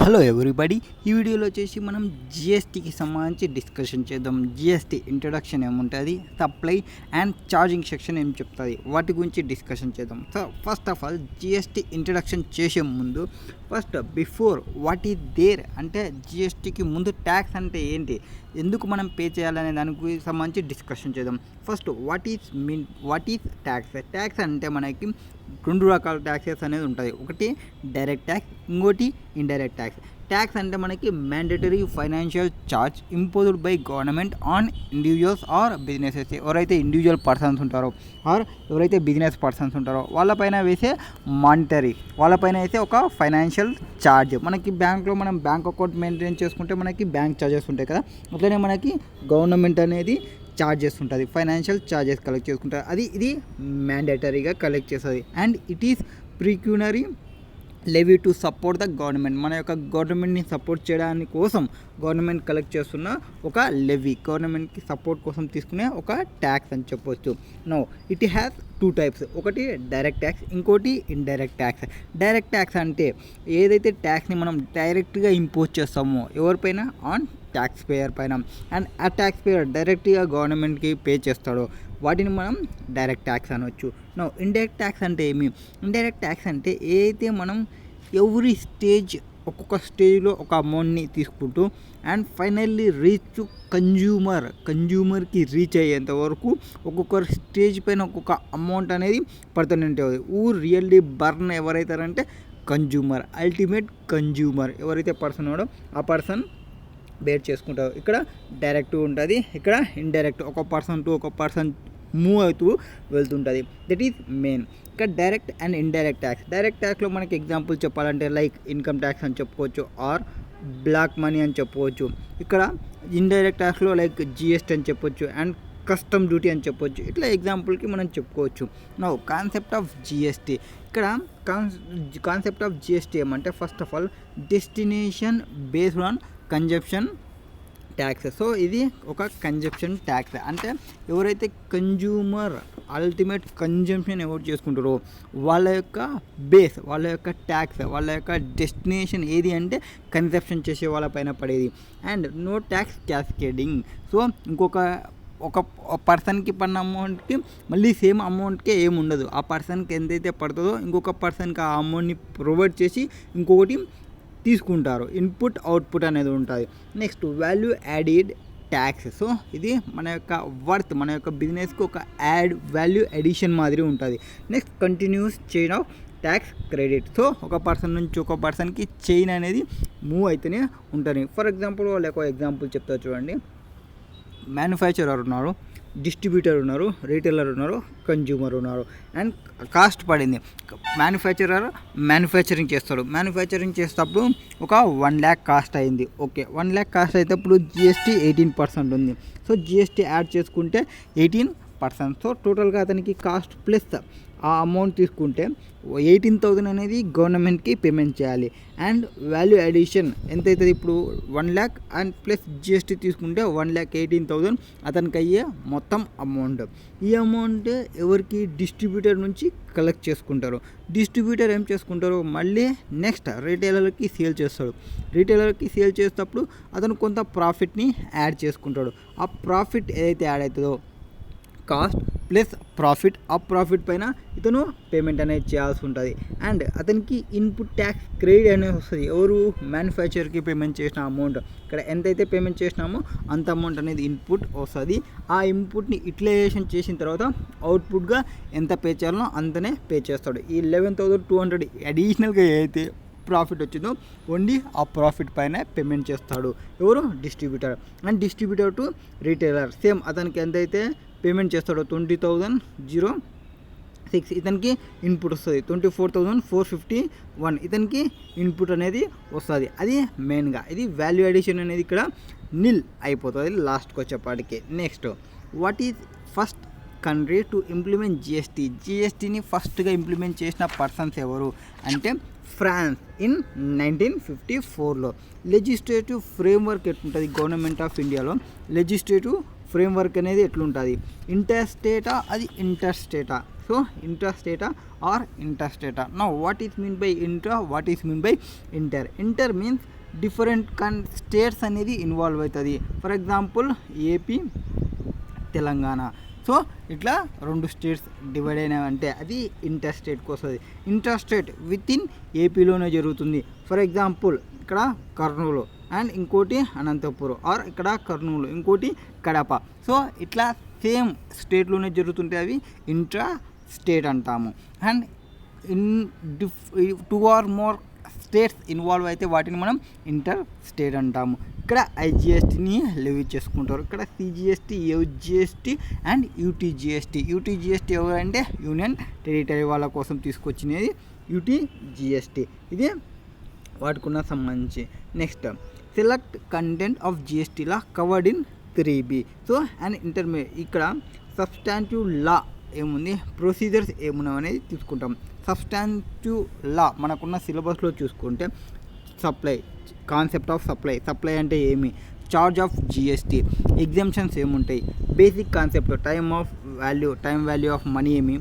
Hello everybody, ఈ వీడియోలో వచ్చేసి మనం జిఎస్టీకి సంబంధించి డిస్కషన్ చేద్దాం. జిఎస్టీ ఇంట్రడక్షన్ ఏముంటుంది, సప్లై అండ్ ఛార్జింగ్ సెక్షన్ ఏం చెప్తుంది, వాటి గురించి డిస్కషన్ చేద్దాం. So first of all GST introduction చేసే ముందు బిఫోర్ వాట్ ఈజ్ దేర్ అంటే జిఎస్టీకి ముందు ట్యాక్స్ అంటే ఏంటి, ఎందుకు మనం పే చేయాలనే దానికి సంబంధించి డిస్కషన్ చేద్దాం. ఫస్ట్ వాట్ ఈజ్ ట్యాక్స్ అంటే మనకి రెండు రకాల ట్యాక్సెస్ అనేది ఉంటుంది. ఒకటి డైరెక్ట్ ట్యాక్స్, ఇంకోటి ఇండైరెక్ట్ ట్యాక్స్. ట్యాక్స్ అంటే మనకి mandatory financial charge imposed by government on individuals are businesses. ఎవరైతే ఇండివిజువల్ పర్సన్స్ ఉంటారో ఆర్ ఎవరైతే బిజినెస్ పర్సన్స్ ఉంటారో వాళ్ళపైన వేసే మానిటరీ, వాళ్ళపైన వేసే ఒక ఫైనాన్షియల్ ఛార్జ్. మనకి బ్యాంక్లో మనం బ్యాంక్ అకౌంట్ మెయింటైన్ చేసుకుంటే మనకి బ్యాంక్ ఛార్జెస్ ఉంటాయి కదా, అట్లనే మనకి గవర్నమెంట్ అనేది ఛార్జెస్ ఉంటుంది, ఫైనాన్షియల్ ఛార్జెస్ కలెక్ట్ చేసుకుంటారు. ఇది మ్యాండేటరీగా కలెక్ట్ చేస్తుంది. And it is pecuniary levy to support the government. మన యొక్క గవర్నమెంట్ని సపోర్ట్ చేయడానికి కోసం గవర్నమెంట్ కలెక్ట్ చేస్తున్న ఒక లెవీ, గవర్నమెంట్కి సపోర్ట్ కోసం తీసుకునే ఒక ట్యాక్స్ అని చెప్పొచ్చు. No it has two types, ఒకటి డైరెక్ట్ ట్యాక్స్, ఇంకోటి ఇండైరెక్ట్ ట్యాక్స్. డైరెక్ట్ ట్యాక్స్ అంటే ఏదైతే ట్యాక్స్ని మనం డైరెక్ట్గా ఇంపోజ్ చేస్తామో ఎవరిపైన, ఆన్ ట్యాక్స్ పేయర్ పైన, అండ్ ఆ ట్యాక్స్ పేయర్ డైరెక్ట్గా గవర్నమెంట్కి పే చేస్తాడో వాటిని మనం డైరెక్ట్ ట్యాక్స్ అనవచ్చు. నో ఇండైరెక్ట్ ట్యాక్స్ అంటే ఏమి? ఇండైరెక్ట్ ట్యాక్స్ అంటే ఏదైతే మనం ఎవ్రీ స్టేజ్ ఒక్కొక్క స్టేజ్లో ఒక అమౌంట్ని తీసుకుంటూ అండ్ ఫైనల్లీ రీచ్ టు కన్జ్యూమర్కి రీచ్ అయ్యేంత వరకు ఒక్కొక్క స్టేజ్ పైన ఒక్కొక్క అమౌంట్ అనేది పడుతూనే ఉంటుంది. రియల్లీ బర్న్ ఎవరైతారంటే కన్జ్యూమర్, అల్టిమేట్ కన్జ్యూమర్ ఎవరైతే పర్సన్ ఉన్నాడో ఆ పర్సన్ బేర్ చేసుకుంటారు. ఇక్కడ డైరెక్ట్ ఉంటుంది, ఇక్కడ ఇండైరెక్ట్, ఒక పర్సన్ టు ఒక పర్సన్ మూవ్ అవుతూ వెళ్తుంటుంది. That is main. ఇక్కడ direct and indirect tax. Direct ట్యాక్స్లో మనకి ఎగ్జాంపుల్ చెప్పాలంటే లైక్ ఇన్కమ్ ట్యాక్స్ అని చెప్పుకోవచ్చు, ఆర్ బ్లాక్ మనీ అని చెప్పుకోవచ్చు. ఇక్కడ ఇండైరెక్ట్ ట్యాక్స్లో లైక్ జిఎస్టీ అని చెప్పొచ్చు అండ్ కస్టమ్ డ్యూటీ అని చెప్పొచ్చు. ఇట్లా ఎగ్జాంపుల్కి మనం చెప్పుకోవచ్చు. No concept of GST. ఇక్కడ కాన్సెప్ట్ ఆఫ్ జిఎస్టీ ఏమంటే first of all destination based on consumption tax. So ఇది ఒక కన్జంప్షన్ ట్యాక్స్ అంటే ఎవరైతే కన్జ్యూమర్ అల్టిమేట్ కన్జంప్షన్ ఎవరు చేసుకుంటారో వాళ్ళ యొక్క బేస్, వాళ్ళ యొక్క ట్యాక్స్, వాళ్ళ యొక్క డెస్టినేషన్ ఏది అంటే కన్జంప్షన్ చేసే వాళ్ళపైన పడేది. And no tax cascading. So ఒక పర్సన్కి పడిన అమౌంట్కి మళ్ళీ సేమ్ అమౌంట్కే ఏమి ఉండదు. ఆ పర్సన్కి ఎంతైతే పడుతుందో ఇంకొక పర్సన్కి ఆ అమౌంట్ని ప్రొవైడ్ చేసి ఇంకొకటి తీసుకుంటారు. ఇన్పుట్ అవుట్పుట్ అనేది ఉంటుంది. Next value added tax. So ఇది మన యొక్క వర్త్, మన యొక్క బిజినెస్కి ఒక వాల్యూ అడిషన్ మాదిరి ఉంటుంది. Next continuous chain of tax credit. So ఒక పర్సన్ నుంచి ఒక పర్సన్కి చైన్ అనేది మూవ్ అయితేనే ఉంటుంది. ఫర్ ఎగ్జాంపుల్ వాళ్ళకి ఎగ్జాంపుల్ చెప్తా చూడండి. మ్యానుఫ్యాక్చరర్ ఉన్నారు, డిస్ట్రిబ్యూటర్ ఉన్నారు, రీటైలర్ ఉన్నారు, కన్జ్యూమర్ ఉన్నారు. అండ్ కాస్ట్ పడింది. మ్యానుఫ్యాక్చరర్ మ్యానుఫ్యాక్చరింగ్ చేస్తాడు. మ్యానుఫ్యాక్చరింగ్ చేసేటప్పుడు ఒక 1 lakh కాస్ట్ అయింది. ఓకే, 1 lakh కాస్ట్ అయినప్పుడు జిఎస్టీ 18% ఉంది. సో జిఎస్టీ యాడ్ చేసుకుంటే 18%. సో టోటల్గా అతనికి కాస్ట్ ప్లస్ ఆ అమౌంట్ తీసుకుంటే 18,000 అనేది గవర్నమెంట్కి పేమెంట్ చేయాలి. అండ్ వాల్యూ అడిషన్ ఎంత అవుతుంది? ఇప్పుడు 1 lakh అండ్ ప్లస్ జిఎస్టీ తీసుకుంటే 1,18,000 అతనికి అయ్యే మొత్తం అమౌంట్. ఈ అమౌంట్ ఎవరికి? డిస్ట్రిబ్యూటర్ నుంచి కలెక్ట్ చేసుకుంటారు. డిస్ట్రిబ్యూటర్ ఏం చేసుకుంటారు? మళ్ళీ నెక్స్ట్ రీటైలర్కి సేల్ చేస్తాడు. రీటైలర్కి సేల్ చేసేటప్పుడు అతను కొంత ప్రాఫిట్ని యాడ్ చేసుకుంటాడు. ఆ ప్రాఫిట్ ఏదైతే యాడ్ అవుతుందో కాస్ట్ ప్లస్ ప్రాఫిట్, ఆ ప్రాఫిట్ పైన ఇతను పేమెంట్ అనేది చేయాల్సి ఉంటుంది. అండ్ అతనికి ఇన్పుట్ ట్యాక్స్ క్రెడిట్ అనేది వస్తుంది. ఎవరు? మ్యానుఫ్యాక్చర్కి పేమెంట్ చేసిన అమౌంట్. ఇక్కడ ఎంతైతే పేమెంట్ చేసినామో అంత అమౌంట్ అనేది ఇన్పుట్ వస్తుంది. ఆ ఇన్పుట్ని యూటిలైజేషన్ చేసిన తర్వాత అవుట్పుట్గా ఎంత పే చేయాలో అంతనే పే చేస్తాడు. ఈ 11,200 అడిషనల్గా ఏదైతే ప్రాఫిట్ వచ్చిందో ఓన్లీ ఆ ప్రాఫిట్ పైన పేమెంట్ చేస్తాడు. ఎవరు? Distributor. And distributor to retailer same అతనికి ఎంతైతే పేమెంట్ చేస్తాడో 20,006 ఇతనికి ఇన్పుట్ వస్తుంది. 24,451 ఇతనికి ఇన్పుట్ అనేది వస్తుంది. అది మెయిన్గా ఇది వాల్యూ అడిషన్ అనేది ఇక్కడ నిల్ అయిపోతుంది లాస్ట్కి వచ్చేపాటికి. Next what is first country to implement జిఎస్టీని ఫస్ట్గా ఇంప్లిమెంట్ చేసిన పర్సన్స్ ఎవరు అంటే ఫ్రాన్స్ ఇన్ 1954లో. లెజిస్లేటివ్ ఫ్రేమ్వర్క్ ఎట్లుంటుంది గవర్నమెంట్ ఆఫ్ ఇండియాలో? లెజిస్లేటివ్ ఫ్రేమ్వర్క్ అనేది ఎట్లుంటుంది? ఇంటర్ స్టేటా, అది ఇంటర్ స్టేటా? సో ఇంట్రాస్టేటా ఆర్ ఇంటర్స్టేటా. Now what is mean by intra, what is mean by inter. Inter means different states అనేది ఇన్వాల్వ్ అవుతుంది. For example AP, Telangana. So ఇట్లా 2 స్టేట్స్ డివైడ్ అయినాయంటే అది ఇంటర్ స్టేట్కి వస్తుంది. ఇంటర్ స్టేట్ విత్ ఇన్ ఏపీలోనే జరుగుతుంది. ఫర్ ఎగ్జాంపుల్ ఇక్కడ కర్నూలు అండ్ ఇంకోటి అనంతపురం, ఆర్ ఇక్కడ కర్నూలు ఇంకోటి కడప. సో ఇట్లా సేమ్ స్టేట్లోనే జరుగుతుంటే అవి ఇంట్రా స్టేట్ అంటాము. And in 2 or more states involve అయితే వాటిని మనం ఇంటర్ స్టేట్ అంటాము. ఇక్కడ ఐజిఎస్టీని లెవీ చేసుకుంటారు. ఇక్కడ CGST, UGST and UTGST. UTGST ఎవరంటే యూనియన్ టెరిటరీ వాళ్ళ కోసం తీసుకొచ్చినది యూటీజిఎస్టీ. ఇది వాటికున్న సంబంధించి. నెక్స్ట్ సెలెక్ట్ కంటెంట్ ఆఫ్ జిఎస్టీలా covered in 3B. So and intermediate ఇక్కడ సబ్స్టాంటివ్ లా ఏముంది, ప్రొసీజర్స్ ఏమున్నాయి అనేది తీసుకుంటాం. సబ్స్టాంటివ్ లా మనకున్న సిలబస్లో చూసుకుంటే సప్లై, కాన్సెప్ట్ ఆఫ్ సప్లై అంటే ఏమి, చార్జ్ ఆఫ్ జిఎస్టీ, ఎగ్జామ్షన్స్ ఏముంటాయి, basic concept time value of money ఏమి,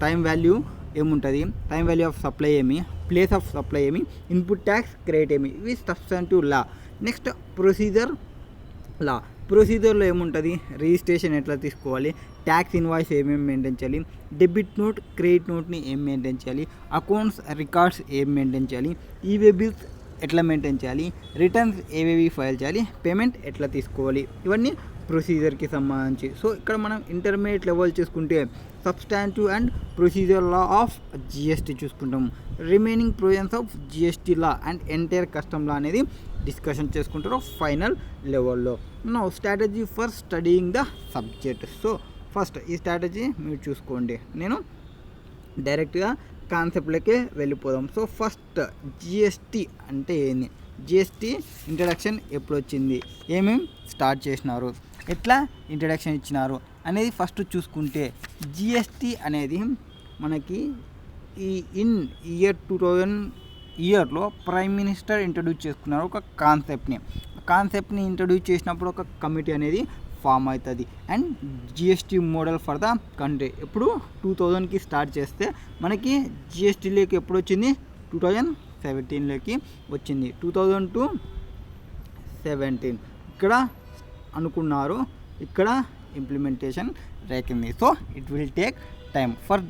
టైం వాల్యూ ఏముంటుంది, టైం వాల్యూ ఆఫ్ సప్లై ఏమి, ప్లేస్ ఆఫ్ సప్లై ఏమి, ఇన్పుట్ ట్యాక్స్, క్రెడిట్ ఏమి, ఇవి సబ్స్టాంటివ్ లా. నెక్స్ట్ ప్రొసీజర్ లా. ప్రొసీజర్లో ఏముంటుంది, రిజిస్ట్రేషన్ ఎట్లా తీసుకోవాలి, ట్యాక్స్ ఇన్వాయిస్ ఏమేమి మెయింటైన్ చేయాలి, డెబిట్ నోట్, క్రెడిట్ నోట్ని ఏం మెయింటైన్ చేయాలి, అకౌంట్స్ రికార్డ్స్ ఏం మెయింటైన్ చేయాలి, ఈవే బిల్స్ ఎట్లా మెయింటైన్ చేయాలి, రిటర్న్స్ ఏవేవి ఫైల్ చేయాలి, పేమెంట్ ఎట్లా తీసుకోవాలి, ఇవన్నీ ప్రొసీజర్కి సంబంధించి. సో ఇక్కడ మనం ఇంటర్మీడియట్ లెవెల్ చూసుకుంటే substantive and procedure law of GST చూసుకుంటాము. Remaining provisions of GST law and entire custom law అనేది డిస్కషన్ చేసుకుంటారు ఫైనల్ లెవెల్లో. Now strategy for studying the subject. So first ఈ స్ట్రాటజీ మీరు చూసుకోండి, నేను డైరెక్ట్గా కాన్సెప్ట్లకే వెళ్ళిపోదాం. సో ఫస్ట్ జిఎస్టీ అంటే ఏంది, జిఎస్టీ ఇంట్రడక్షన్ ఎప్పుడు వచ్చింది, ఏమేమి స్టార్ట్ చేసినారు, ఎట్లా ఇంట్రడక్షన్ ఇచ్చినారు అనేది ఫస్ట్ చూసుకుంటే, జిఎస్టీ అనేది మనకి ఈ ఇయర్ 2000 ప్రైమ్ మినిస్టర్ ఇంట్రడ్యూస్ చేసుకున్నారు ఒక కాన్సెప్ట్ని ఇంట్రడ్యూస్ చేసినప్పుడు ఒక కమిటీ అనేది ఫామ్ అవుతుంది. And GST model for the country ఇప్పుడు 2000కి స్టార్ట్ చేస్తే మనకి జిఎస్టీలోకి ఎప్పుడు వచ్చింది, 2017లోకి వచ్చింది. 2000 to 17 ఇక్కడ అనుకున్నారు, ఇక్కడ implementation రేకింది. So it will take time for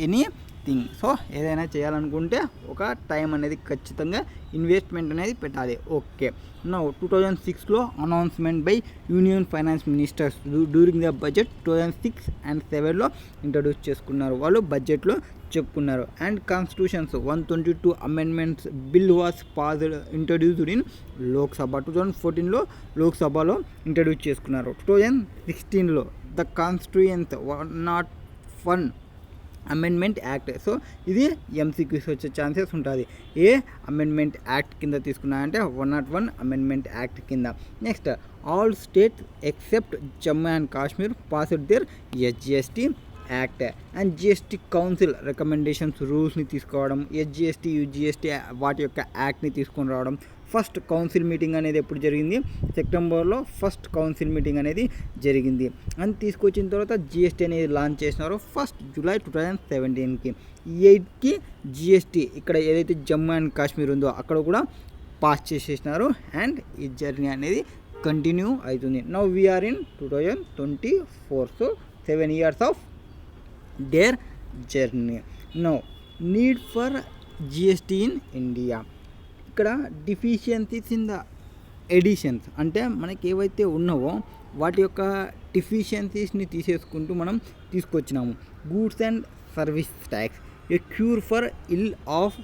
any thing. So ఏదైనా చేయాలనుకుంటే ఒక టైం అనేది ఖచ్చితంగా ఇన్వెస్ట్మెంట్ అనేది పెట్టాలి. Okay. Now 2006లో announcement by union finance ministers during the budget 2006 and 2007లో introduce చేసుకున్నారు, వాళ్ళు బడ్జెట్లో చెప్పుకున్నారు. And constitutions 122 amendments bill was passed introduced in Lok Sabha. 2014లో లోక్సభలో ఇంట్రడ్యూస్ చేసుకున్నారు. 2016లో ద కాన్స్టిట్యూయన్స్ 101 అమెండ్మెంట్ యాక్ట్. సో ఇది ఎంసీక్యూస్ వచ్చే ఛాన్సెస్ ఉంటుంది. ఏ అమెండ్మెంట్ యాక్ట్ కింద తీసుకున్నారంటే 101 అమెండ్మెంట్ యాక్ట్ కింద. Next all states except Jammu and Kashmir passed there SGST act. And GST council recommendations రూల్స్ని తీసుకోవడం, ఎస్జిఎస్టీ యూజిఎస్టీ వాటి యొక్క యాక్ట్ని తీసుకొని రావడం. ఫస్ట్ కౌన్సిల్ మీటింగ్ అనేది ఎప్పుడు జరిగింది, సెప్టెంబర్లో ఫస్ట్ కౌన్సిల్ మీటింగ్ అనేది జరిగింది. అని తీసుకొచ్చిన తర్వాత జిఎస్టీ అనేది లాంచ్ చేసినారు 1st July 2017కి. 8కి జిఎస్టీ ఇక్కడ ఏదైతే జమ్మూ అండ్ కాశ్మీర్ ఉందో అక్కడ కూడా పాస్ చేసేసినారు. అండ్ ఈ జర్నీ అనేది కంటిన్యూ అవుతుంది. Now we're in 2024. So 7 years of there journey. Now need for GST in India. ఇక్కడ డిఫిషియన్సీస్ ఇన్ ద ఎడిషన్స్ అంటే మనకి ఏవైతే ఉన్నావో వాటి యొక్క డిఫిషియన్సీస్ని తీసేసుకుంటూ మనం తీసుకొచ్చినాము. Goods and service tax, a cure for ill of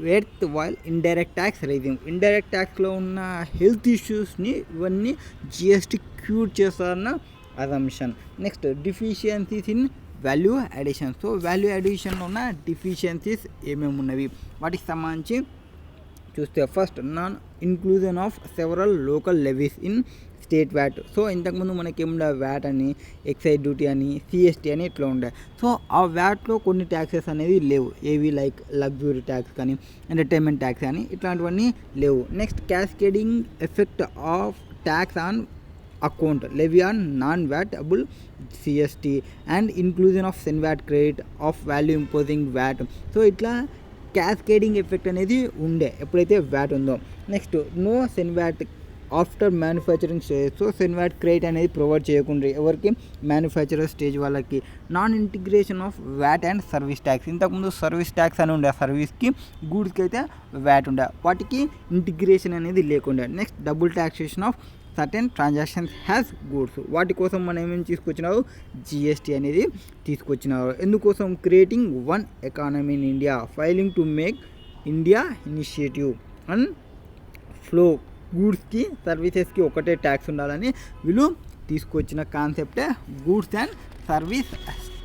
worth while indirect tax rising. Indirect ట్యాక్స్లో ఉన్న హెల్త్ ఇష్యూస్ని ఇవన్నీ జిఎస్టీ క్యూర్ చేస్తారన్న assumption. Next deficiencies in value addition. So value అడిషన్లో ఉన్న డిఫిషియన్సీస్ ఏమేమి ఉన్నవి వాటికి సంబంధించి చూస్తే, first non inclusion of several local levies in state VAT. So ఇంతకుముందు మనకి ఏముండే వ్యాట్ అని, ఎక్సైజ్ డ్యూటీ అని, సిఎస్టీ అని ఇట్లా ఉండే. సో ఆ వ్యాట్లో కొన్ని ట్యాక్సెస్ అనేది లేవు. ఏవి లైక్ లగ్జరీ ట్యాక్స్ కానీ, ఎంటర్టైన్మెంట్ ట్యాక్స్ కానీ ఇట్లాంటివన్నీ లేవు. Next cascading effect of tax on account, levy on non-vatable CST, and inclusion of SENVAT credit of value imposing VAT. So ఇట్లా క్యాస్కేడింగ్ ఎఫెక్ట్ అనేది ఉండే ఎప్పుడైతే వ్యాట్ ఉందో. Next no CENVAT after manufacturing stage. So CENVAT credit అనేది provide చేయకుండా ఎవరికి, manufacturer stage వాళ్ళకి. Non integration of VAT and service tax. ఇంతకుముందు సర్వీస్ ట్యాక్స్ అని ఉండే, సర్వీస్కి గూడ్స్కి అయితే వ్యాట్ ఉండే, వాటికి ఇంటిగ్రేషన్ అనేది లేకుండా. Next double taxation of certain transactions has goods. వాటి కోసం మనం ఏమేమి తీసుకొచ్చినారు, జిఎస్టీ అనేది తీసుకొచ్చినారు. ఎందుకోసం, creating one economy in India, filing to make India initiative and flow గూడ్స్కి సర్వీసెస్కి ఒకటే ట్యాక్స్ ఉండాలని వీళ్ళు తీసుకొచ్చిన కాన్సెప్టే goods and service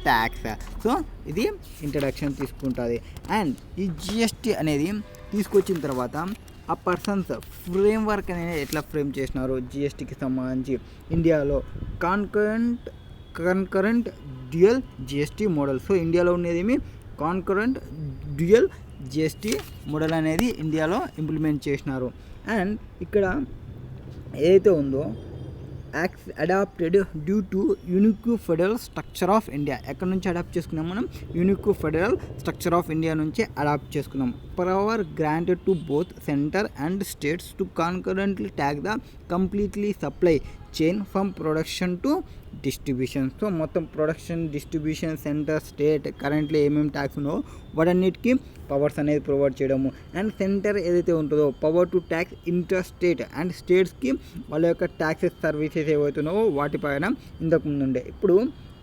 tax. So ఇది ఇంట్రడక్షన్ తీసుకుంటుంది. అండ్ ఈ జిఎస్టీ అనేది తీసుకొచ్చిన తర్వాత ఆ పర్సన్స్ ఫ్రేమ్వర్క్ అనేది ఎట్లా ఫ్రేమ్ చేసినారు జిఎస్టీకి సంబంధించి ఇండియాలో, concurrent dual GST model. So ఇండియాలో ఉండేదేమి కాన్కరెంట్ డ్యూయల్ జిఎస్టీ మోడల్ అనేది ఇండియాలో ఇంప్లిమెంట్ చేసినారు. అండ్ ఇక్కడ ఏదైతే ఉందో acts adapted due to unique federal structure of India. ఎక్కడి నుంచి అడాప్ట్ చేసుకున్నాం మనం, unique federal structure of India నుంచి అడాప్ట్ చేసుకున్నాం. Power granted to both centre and states to concurrently tax the completely supply chain from production to distribution. So మొత్తం production, distribution, centre, state currently ఏమేమి tax ఉన్నాయో వాటన్నిటికీ powers అనేది provide చేయడము. And centre ఏదైతే ఉంటుందో power to tax inter state, and స్టేట్స్కి వాళ్ళ యొక్క ట్యాక్సెస్ సర్వీసెస్ ఏవైతున్నాయో వాటిపైన ఇంతకుముందు ఉండే. ఇప్పుడు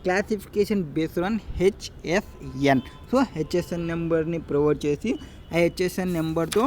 classification based on HSN. So HSN నెంబర్ని ప్రొవైడ్ చేసి ఆ హెచ్ఎస్ఎన్ నెంబర్తో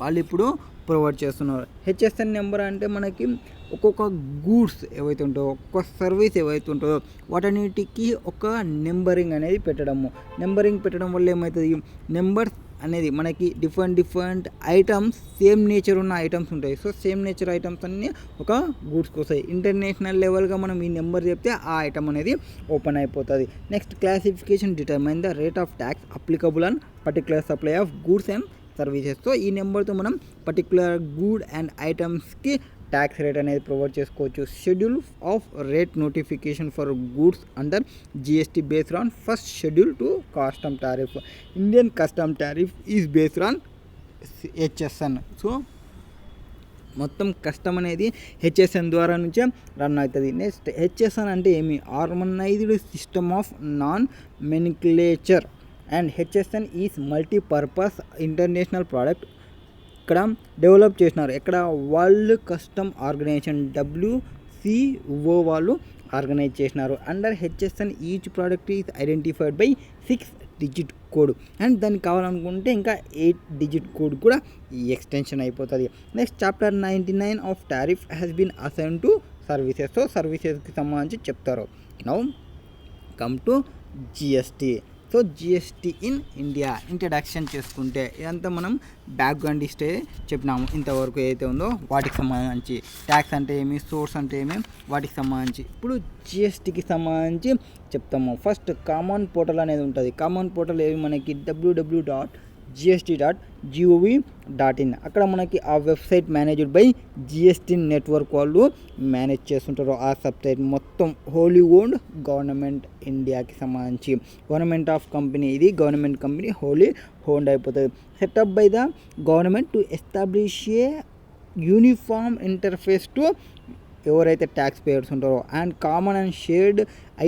వాళ్ళు ఇప్పుడు ప్రొవైడ్ చేస్తున్నారు. హెచ్ఎస్ఎన్ నెంబర్ అంటే మనకి ఒక్కొక్క గూడ్స్ ఏవైతే ఉంటుందో, ఒక్కొక్క సర్వీస్ ఏవైతే ఉంటుందో వాటన్నిటికీ ఒక నెంబరింగ్ అనేది పెట్టడము. నెంబరింగ్ పెట్టడం వల్ల ఏమవుతుంది, నెంబర్స్ అనేది మనకి డిఫరెంట్ ఐటమ్స్, సేమ్ నేచర్ ఉన్న ఐటమ్స్ ఉంటాయి. సో సేమ్ నేచర్ ఐటమ్స్ అన్నీ ఒక గూడ్స్కి వస్తాయి. ఇంటర్నేషనల్ లెవెల్గా మనం ఈ నెంబర్ చెప్తే ఆ ఐటమ్ అనేది ఓపెన్ అయిపోతుంది. Next classification determine the rate of tax applicable on particular supply of goods and services. So ఈ నెంబర్తో మనం పర్టికులర్ గూడ్ అండ్ ఐటమ్స్కి ట్యాక్స్ రేట్ అనేది ప్రొవైడ్ చేసుకోవచ్చు. Schedule of rate notification for goods under GST based on first schedule to custom tariff. Indian custom tariff is based on HSN. So మొత్తం custom అనేది HSN ద్వారా నుంచే run అవుతుంది. Next HSN అంటే ఏమి, హార్మనైజ్డ్ system of non మెనిక్యులేచర్. And HSN is multipurpose international product. ఇక్కడ develop చేసినారు, ఎక్కడ వరల్డ్ కస్టమ్ ఆర్గనైజేషన్ WCO వాళ్ళు ఆర్గనైజ్ చేసినారు. Under HSN each product is identified by 6 digit code. And దానికి కావాలనుకుంటే ఇంకా 8 డిజిట్ కోడ్ కూడా ఎక్స్టెన్షన్ అయిపోతుంది. Next chapter 99 of tariff has been assign to services. So సర్వీసెస్కి సంబంధించి చెప్తారు. Now come to GST. So GST in India introduction చేసుకుంటే ఇదంతా మనం బ్యాక్గ్రౌండ్ హిస్టరీ చెప్పినాము. ఇంతవరకు ఏదైతే ఉందో వాటికి సంబంధించి ట్యాక్స్ అంటే ఏమి, సోర్స్ అంటే ఏమి, వాటికి సంబంధించి ఇప్పుడు జిఎస్టీకి సంబంధించి చెప్తాము. ఫస్ట్ కామన్ పోర్టల్ అనేది ఉంటుంది. కామన్ పోర్టల్ ఏమి మనకి www.gst.gov.in. అక్కడ మనకి ఆ website managed by GST network వాళ్ళు మేనేజ్ చేస్తుంటారు. ఆ సబ్సైట్ మొత్తం హోలీ ఓన్డ్ గవర్నమెంట్ ఇండియాకి సంబంధించి గవర్నమెంట్ ఆఫ్ కంపెనీ, ఇది గవర్నమెంట్ కంపెనీ హోలీ ఓన్డ్ అయిపోతుంది. Setup by the government to establish a uniform interface to ఎవరైతే ట్యాక్స్ పేయర్స్ ఉంటారో and common and shared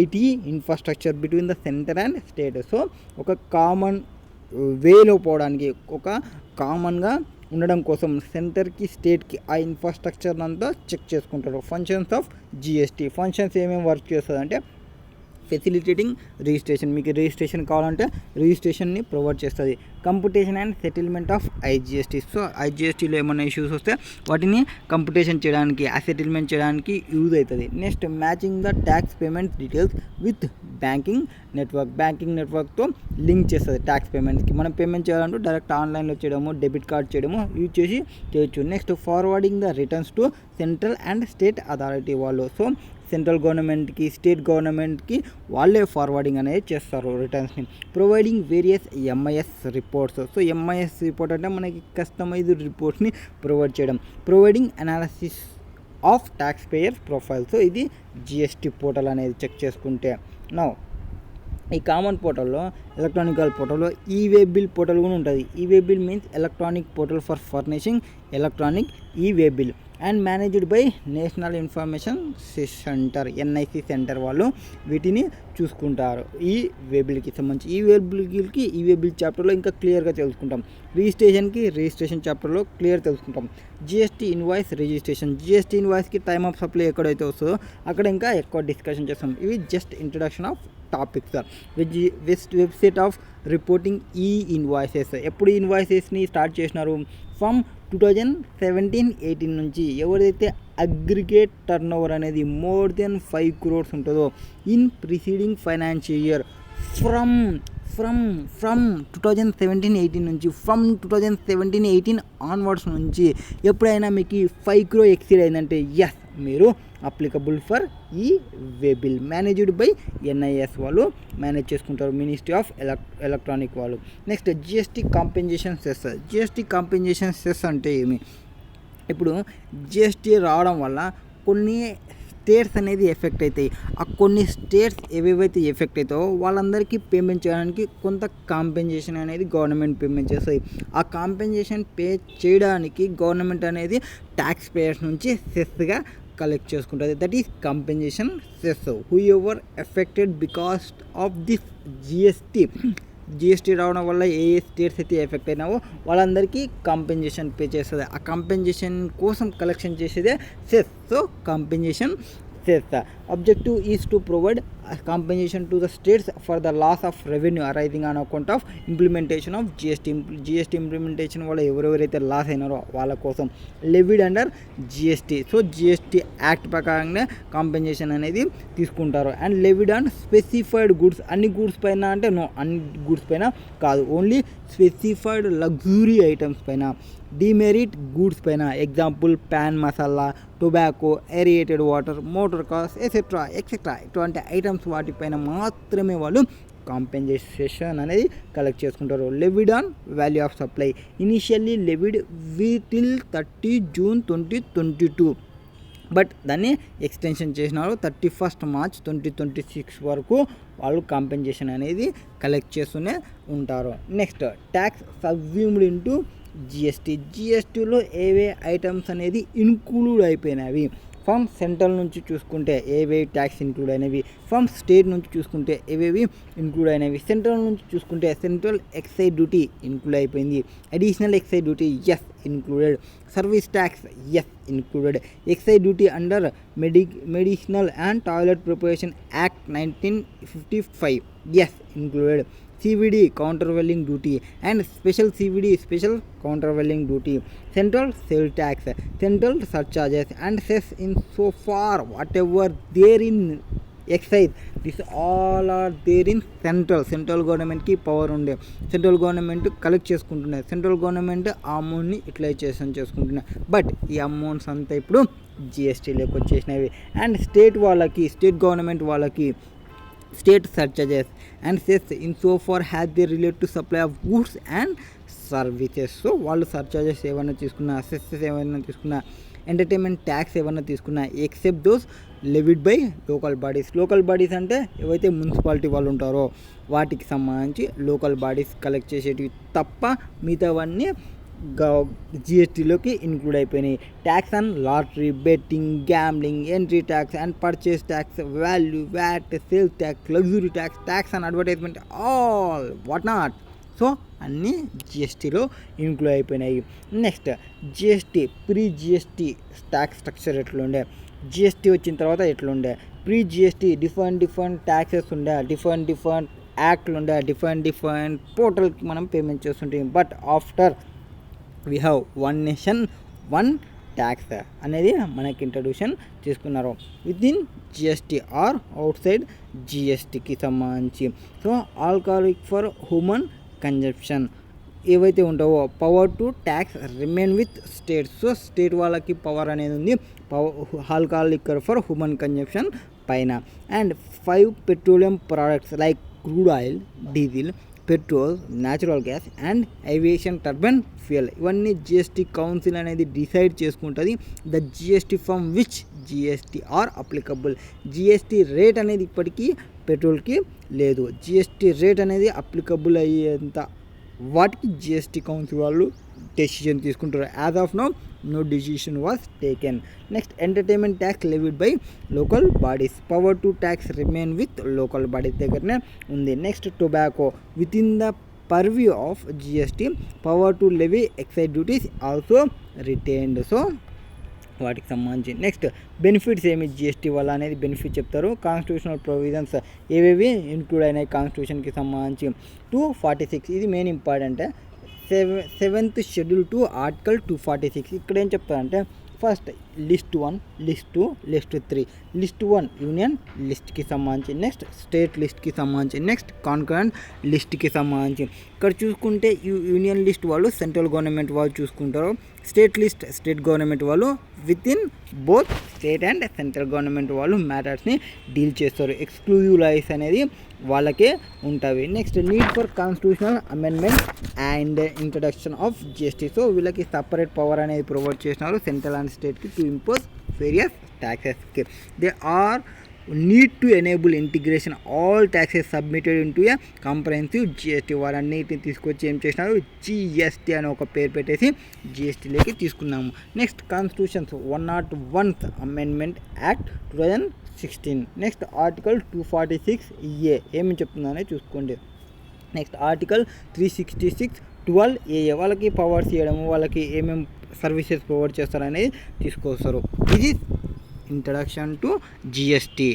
IT infrastructure between the centre and state. So ఒక common వేలో పోవడానికి, ఒక కామన్గా ఉండడం కోసం సెంటర్కి స్టేట్కి ఆ ఇన్ఫ్రాస్ట్రక్చర్ అంతా చెక్ చేసుకుంటారు. Functions of GST. ఫంక్షన్స్ ఏమేమి వర్క్ చేస్తుంది అంటే ఫెసిలిటేటింగ్ రిజిస్ట్రేషన్, మీకు రిజిస్ట్రేషన్ కావాలంటే రిజిస్ట్రేషన్ని ప్రొవైడ్ చేస్తుంది. Computation and settlement of IGST. So ఐజిఎస్టీలో ఏమైనా ఇష్యూస్ వస్తే వాటిని కంప్యూటేషన్ చేయడానికి, ఆ సెటిల్మెంట్ చేయడానికి యూజ్ అవుతుంది. Next matching the tax payment details with banking network. Banking నెట్వర్క్తో లింక్ చేస్తుంది ట్యాక్స్ పేమెంట్స్కి. మనం పేమెంట్ చేయాలంటే డైరెక్ట్ ఆన్లైన్లో చేయడము, డెబిట్ కార్డ్ చేయడము యూజ్ చేసి చేయొచ్చు. Next forwarding the returns to central and state authority వాళ్ళు. సో సెంట్రల్ గవర్నమెంట్కి, స్టేట్ గవర్నమెంట్కి వాళ్ళే ఫార్వర్డింగ్ అనేది చేస్తారు రిటర్న్స్ని. Providing various MIS reports. So MIS report అంటే మనకి కస్టమైజ్డ్ రిపోర్ట్స్ని ప్రొవైడ్ చేయడం. Providing analysis of tax payers profile. So ఇది జిఎస్టీ పోర్టల్ అనేది చెక్ చేసుకుంటే. నౌ ఈ కామన్ పోర్టల్లో ఎలక్ట్రానికల్ పోర్టల్లో ఈవే బిల్ పోర్టల్ కూడా ఉంటుంది. E way bill means electronic portal for furnishing electronic e-way bill and managed by national information centre NIC centre వాళ్ళు వీటిని చూసుకుంటారు. ఈ వేబిల్కి సంబంధించి ఈ వేబిల్కి ఈ వేబిల్ చాప్టర్లో ఇంకా క్లియర్గా తెలుసుకుంటాం. రిజిస్ట్రేషన్ చాప్టర్లో క్లియర్ తెలుసుకుంటాం. జిఎస్టీ ఇన్వాయిస్ రిజిస్ట్రేషన్, జిఎస్టీ ఇన్వాయిస్కి టైమ్ ఆఫ్ సప్లై ఎక్కడైతే వస్తుందో అక్కడ ఇంకా ఎక్కువ డిస్కషన్ చేస్తాం. ఇవి just introduction of topics sir. Website of reporting e invoices. ఎప్పుడు ఇన్వాయిసెస్ని స్టార్ట్ చేసినారు? ఫ్రమ్ 2017-18 నుంచి. ఎవరైతే అగ్రిగేట్ టర్న్ ఓవర్ అనేది మోర్ దెన్ 5 crores ఉంటుందో in preceding financial year from 2017-18 నుంచి, ఫ్రమ్ 2017-18 ఆన్వర్డ్స్ నుంచి ఎప్పుడైనా మీకు 5 crore ఎక్సీడ్ అయిందంటే ఎస్ మీరు applicable for e way bill. Managed by NIS వాళ్ళు మేనేజ్ చేసుకుంటారు, మినిస్ట్రీ ఆఫ్ ఎలక్ట్రానిక్ వాళ్ళు. Next GST compensation cess. GST compensation cess అంటే ఏమి? ఇప్పుడు జిఎస్టీ రావడం వల్ల కొన్ని స్టేట్స్ అనేది ఎఫెక్ట్ అవుతాయి. ఆ కొన్ని స్టేట్స్ ఏవేవైతే ఎఫెక్ట్ అవుతాయో వాళ్ళందరికీ పేమెంట్ చేయడానికి కొంత కాంపెన్సేషన్ అనేది గవర్నమెంట్ పేమెంట్ చేస్తాయి. ఆ కాంపెన్సేషన్ పే చేయడానికి గవర్నమెంట్ అనేది ట్యాక్స్ పేయర్స్ నుంచి సెస్గా కలెక్ట్ చేసుకుంటుంది. That is compensation cess. Whoever affected because of this GST రావడం వల్ల ఏ స్టేట్స్ అయితే ఎఫెక్ట్ అయినావో వాళ్ళందరికీ కాంపెన్సేషన్ పే చేస్తుంది. ఆ కాంపెన్సేషన్ కోసం కలెక్షన్ చేసేదే cess. So compensation cess. Objective is to provide compensation to the states for the loss of revenue arising on account of implementation of GST implementation వల్ల ఎవరెవరైతే loss అయినారో వాళ్ళ కోసం levied under GST. So GST act ప్రకారంగా compensation అనేది తీసుకుంటారు. And levied and specified goods, అన్ని goods పైన అంటే నో, అన్ని గుడ్స్ పైన కాదు, ఓన్లీ స్పెసిఫైడ్ లగ్జరీ ఐటమ్స్ పైన, డిమెరిట్ గూడ్స్ పైన, example pan masala, tobacco, aerated water, motor cars etcetera ఇటువంటి ఐటమ్స్ వాటిపైన మాత్రమే వాళ్ళు కాంపెన్సేషన్ అనేది కలెక్ట్ చేసుకుంటారు. Levied on value of supply initially levied till 30 June 2022, but దాన్ని ఎక్స్టెన్షన్ చేసినారు 31 March 2026 వరకు వాళ్ళు కాంపెన్సేషన్ అనేది కలెక్ట్ చేస్తూనే ఉంటారు. నెక్స్ట్ ట్యాక్స్ సబ్స్యూమ్డ్ ఇంటూ జిఎస్టీలో ఏవే ఐటమ్స్ అనేది ఇన్క్లూడ్ అయిపోయినవి. ఫ్రమ్ సెంట్రల్ నుంచి చూసుకుంటే ఏవేవి ట్యాక్స్ ఇంక్లూడ్ అయినవి, ఫ్రమ్ స్టేట్ నుంచి చూసుకుంటే ఏవేవి ఇంక్లూడ్ అయినవి. సెంట్రల్ నుంచి చూసుకుంటే సెంట్రల్ ఎక్సైజ్ డ్యూటీ ఇంక్లూడ్ అయిపోయింది, additional excise duty is included, service tax is included, excise duty under medicinal and toilet preparation act 1955 is included, CVD countervailing duty and special CVD special countervailing duty, central sales tax, central surcharges and cess in so far whatever there in excise, this all are there in central government కి power ఉండే, central government collect చేసుకుంటున్నాయి, central government ఆ అమౌంట్ని utilisation చేసుకుంటున్నాయి. But ఈ amounts అంతా ఇప్పుడు జిఎస్టీలోకి వచ్చేసినవి. And state government వాళ్ళకి state surcharges and cess in so far has they relate to supply of goods and services. So వాళ్ళు సర్చార్జెస్ ఏమైనా తీసుకున్నా, సెస్సెస్ ఏమైనా తీసుకున్నా, ఎంటర్టైన్మెంట్ ట్యాక్స్ ఏమైనా తీసుకున్నా except those levied by local bodies అంటే ఏవైతే మున్సిపాలిటీ వాళ్ళు ఉంటారో వాటికి సంబంధించి లోకల్ బాడీస్ కలెక్ట్ చేసేటివి తప్ప మిగతావన్నీ జిఎస్టీలోకి ఇంక్లూడ్ అయిపోయినాయి. Tax on lottery, betting, gambling, entry tax and purchase tax, value, VAT, sales tax, luxury tax on advertisement, all what not. So అన్నీ జిఎస్టీలో ఇంక్లూడ్ అయిపోయినాయి. Next pre GST tax structure ఎట్లుండే, GST వచ్చిన తర్వాత ఎట్లుండే, ప్రీ జిఎస్టీ డిఫరెంట్ ట్యాక్సెస్ ఉండే, different యాక్ట్లు ఉండే, different పోర్టల్కి మనం payment చేస్తుంటాం. But after we have one nation one tax అనేది మనకి ఇంట్రడ్యూషన్ చేసుకున్నారు within GST or outside జిఎస్టీకి సంబంధించి. So alcoholic for human consumption ఏవైతే ఉంటావో power to tax remain with states. So state వాళ్ళకి పవర్ అనేది ఉంది ఆల్కహాలిక్ ఫర్ హ్యూమన్ కన్జంప్షన్ పైన. And 5 petroleum products like crude oil, diesel, petrol, natural gas and aviation turbine fuel. ఇవన్నీ GST council అనేది decide చేసుకుంటుంది. The GST from which GST are applicable. GST rate అనేది ఇప్పటికీ పెట్రోల్కి లేదు. జిఎస్టీ రేట్ అనేది applicable అయ్యేంత వాటికి జిఎస్టీ కౌన్సిల్ వాళ్ళు డెసిషన్ తీసుకుంటారు. As of now no decision was taken. Next, entertainment tax levied by local bodies. Power to tax remain with local bodies దగ్గరనే ఉంది. Next, tobacco within the purview of GST. Power to levy excise duties also retained. So వాటికి సంబంధించి next benefits ఏమి GST వల్ల అనేది benefit చెప్తారు. Constitutional provisions ఏవేవి include అయినాయి కాన్స్టిట్యూషన్కి సంబంధించి 246. ఇది main important. 7th schedule to article 246. ఇక్కడ ఏం చెప్తారంటే first list 1, list 2, list 3. List 1 union లిస్ట్కి సంబంధించి, నెక్స్ట్ స్టేట్ లిస్ట్కి సంబంధించి, నెక్స్ట్ కాన్కరెంట్ లిస్ట్కి సంబంధించి. ఇక్కడ చూసుకుంటే యూనియన్ లిస్ట్ వాళ్ళు సెంట్రల్ గవర్నమెంట్ వాళ్ళు చూసుకుంటారు. స్టేట్ లిస్ట్ స్టేట్ గవర్నమెంట్ వాళ్ళు with in both state and central government వాళ్ళు మ్యాటర్స్ని డీల్ చేస్తారు. ఎక్స్క్లూజివ్ లైస్ అనేది వాళ్ళకే ఉంటుంది. Next, need for constitutional amendment and introduction of GST. So వీళ్ళకి సపరేట్ పవర్ అనేది ప్రొవైడ్ చేసినారు సెంట్రల్ అండ్ స్టేట్కి టు ఇంపోజ్ వేరియస్ ట్యాక్సెస్కి. They are need to enable integration all taxes submitted into a comprehensive GST. వారన్నిటిని తీసుకొచ్చి ఏం చేసినారు, GST అని ఒక పేరు పెట్టేసి జిఎస్టీలోకి తీసుకున్నాము. Next, constitutions 101th amendment act 2016. Next, article 246A ఏమి చెప్తుందనే చూసుకోండి. నెక్స్ట్, ఆర్టికల్ 366(12)A వాళ్ళకి పవర్స్ ఇవ్వడము, వాళ్ళకి ఏమేమి సర్వీసెస్ ప్రొవైడ్ చేస్తారనేది తీసుకొస్తారు. ఇది ఇంట్రడక్షన్ టు జిఎస్టీ.